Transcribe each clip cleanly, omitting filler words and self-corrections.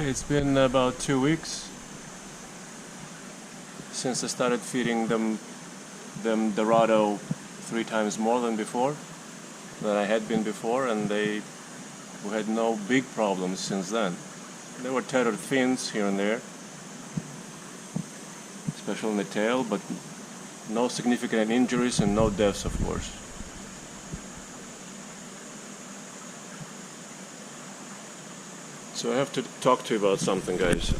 Okay, it's been about 2 weeks since I started feeding them dorado 3 times more than I had been before, and we had no big problems since then. There were tethered fins here and there, especially in the tail, but no significant injuries and no deaths, of course. So I have to talk to you about something, guys.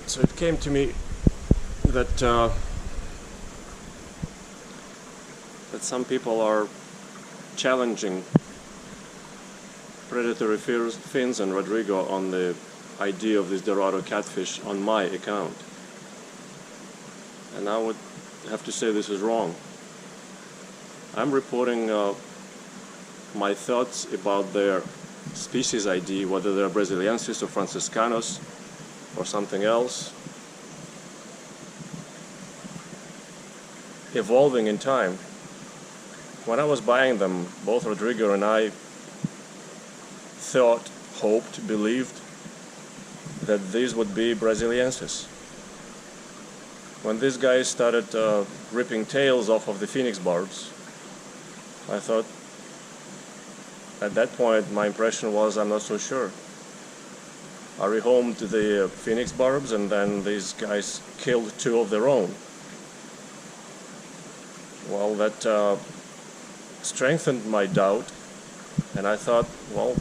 So it came to me that some people are challenging predatory fins and Rodrigo on the idea of this dorado catfish on my account. And I would have to say this is wrong. I'm reporting my thoughts about their species ID, whether they're Brasiliensis or Franciscanus or something else, evolving in time. When I was buying them, both Rodrigo and I thought, hoped, believed that these would be Brasiliensis. When these guys started ripping tails off of the phoenix barbs, I thought, at that point, my impression was, I'm not so sure. I rehomed the phoenix barbs, and then these guys killed 2 of their own. Well, that strengthened my doubt, and I thought, well,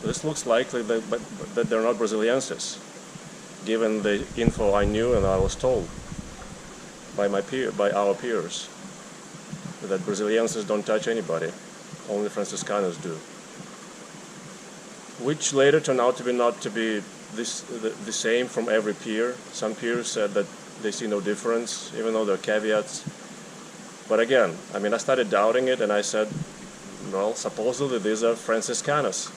this looks likely that they're not Brasiliensis, given the info I knew and I was told by our peers, that Brasiliensis don't touch anybody, only Franciscanus do. Which later turned out to be not to be the same from every peer. Some peers said that they see no difference, even though there are caveats. But again, I mean, I started doubting it, and I said, well, supposedly these are Franciscanus.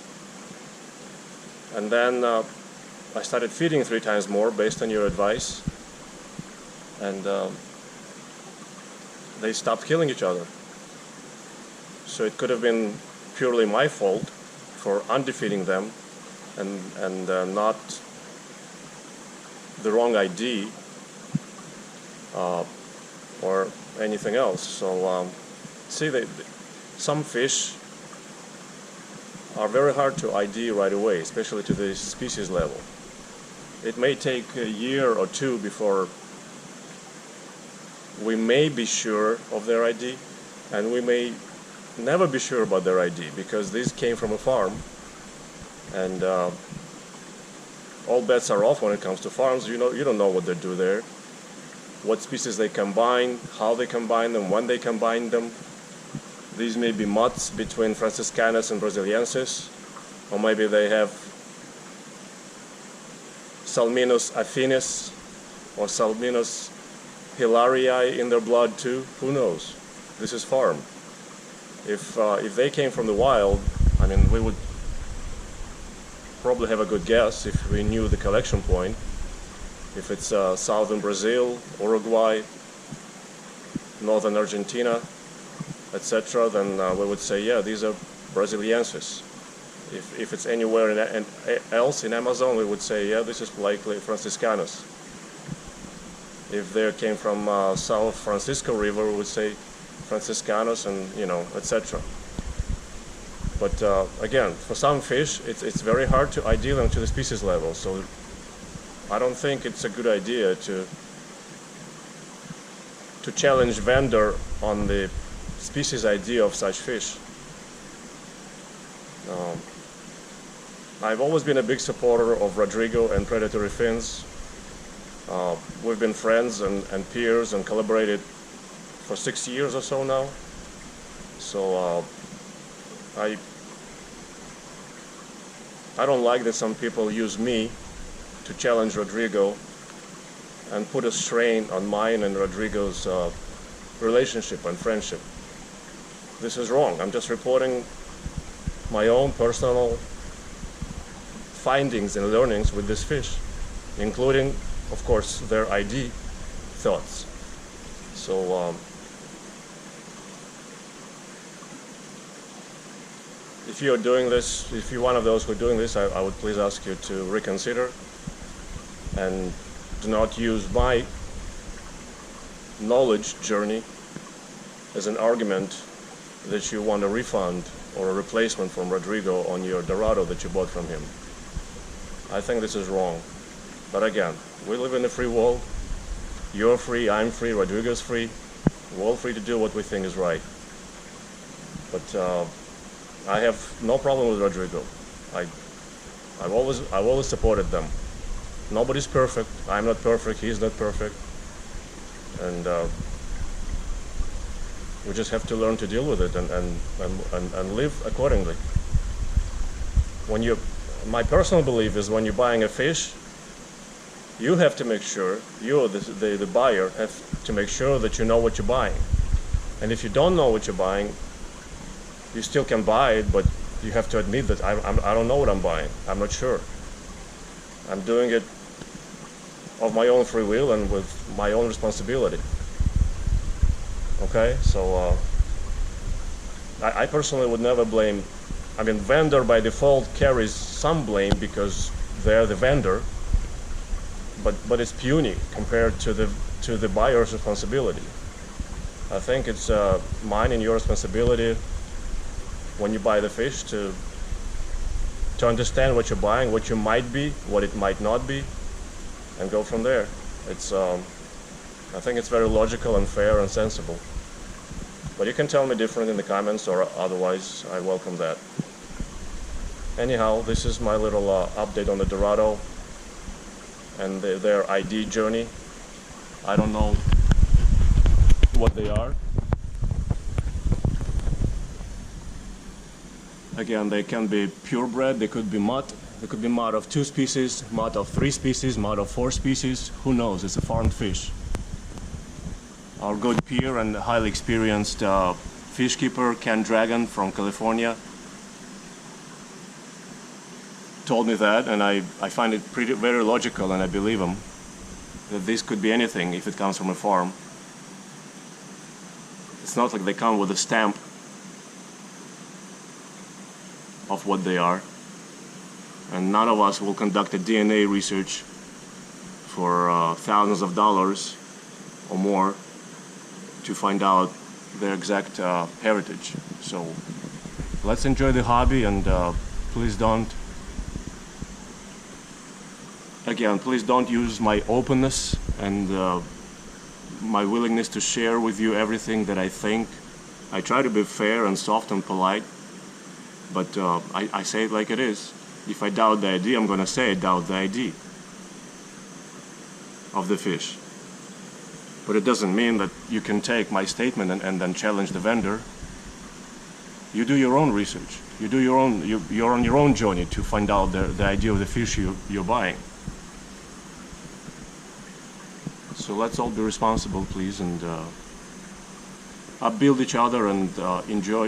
And then I started feeding 3 times more based on your advice, and they stopped killing each other. So it could have been purely my fault for underfeeding them and not the wrong ID or anything else. So see, some fish are very hard to ID right away, especially to the species level. It may take a year or 2 before we may be sure of their ID, and we may never be sure about their ID, because these came from a farm, and all bets are off when it comes to farms. You don't know what they do there, what species they combine, how they combine them, when they combine them. These may be mutts between Franciscanus and Brasiliensis, or maybe they have Salminus affinis or Salminus hilarii in their blood too. Who knows? This is farm. If they came from the wild, I mean, we would probably have a good guess if we knew the collection point. If it's southern Brazil, Uruguay, northern Argentina, etc., then we would say, yeah, these are Brasiliensis. If it's anywhere else in Amazon, we would say, yeah, this is likely Franciscanus. If they came from South Francisco River, we would say Franciscanus, and etc. But again, for some fish, it's very hard to ID them to the species level. So I don't think it's a good idea to challenge vendor on the species ID of such fish. I've always been a big supporter of Rodrigo and predatory fins. We've been friends and peers and collaborated for 6 years or so now. So I don't like that some people use me to challenge Rodrigo and put a strain on mine and Rodrigo's relationship and friendship. This is wrong. I'm just reporting my own personal findings and learnings with this fish, including, of course, their ID thoughts. So if you're doing this, if you're one of those who are doing this, I would please ask you to reconsider and do not use my knowledge journey as an argument that you want a refund or a replacement from Rodrigo on your Dorado that you bought from him. I think this is wrong. But again, we live in a free world. You're free, I'm free, Rodrigo's free. We're all free to do what we think is right. But I have no problem with Rodrigo. I've always supported them. Nobody's perfect. I'm not perfect. He's not perfect. And we just have to learn to deal with it and live accordingly. My personal belief is when you're buying a fish, you have to make sure, you, the buyer, have to make sure that you know what you're buying. And if you don't know what you're buying, you still can buy it, but you have to admit that I don't know what I'm buying. I'm not sure. I'm doing it of my own free will and with my own responsibility. Okay, so I personally would never blame. I mean, vendor by default carries some blame because they're the vendor, but it's puny compared to the buyer's responsibility. I think it's mine and your responsibility when you buy the fish to understand what you're buying, what you might be, what it might not be, and go from there. I think it's very logical and fair and sensible. But you can tell me different in the comments, or otherwise I welcome that. Anyhow, this is my little update on the Dorado and their ID journey. I don't know what they are. Again, they can be purebred, they could be mutt. They could be mutt of 2 species, mutt of 3 species, mutt of 4 species. Who knows? It's a farmed fish. Our good peer and highly experienced fish keeper, Ken Dragon from California, told me that, and I find it very logical, and I believe him, that this could be anything if it comes from a farm. It's not like they come with a stamp of what they are, and none of us will conduct a DNA research for thousands of dollars or more to find out their exact heritage. So let's enjoy the hobby, and please don't use my openness and my willingness to share with you everything that I think. I try to be fair and soft and polite, but I say it like it is. If I doubt the ID, I'm going to say I doubt the ID of the fish. But it doesn't mean that you can take my statement and then challenge the vendor. You do your own research. You're on your own journey to find out the ID of the fish you're buying. So let's all be responsible, please, and upbuild each other and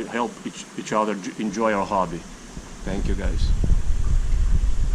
help each other enjoy our hobby. Thank you, guys.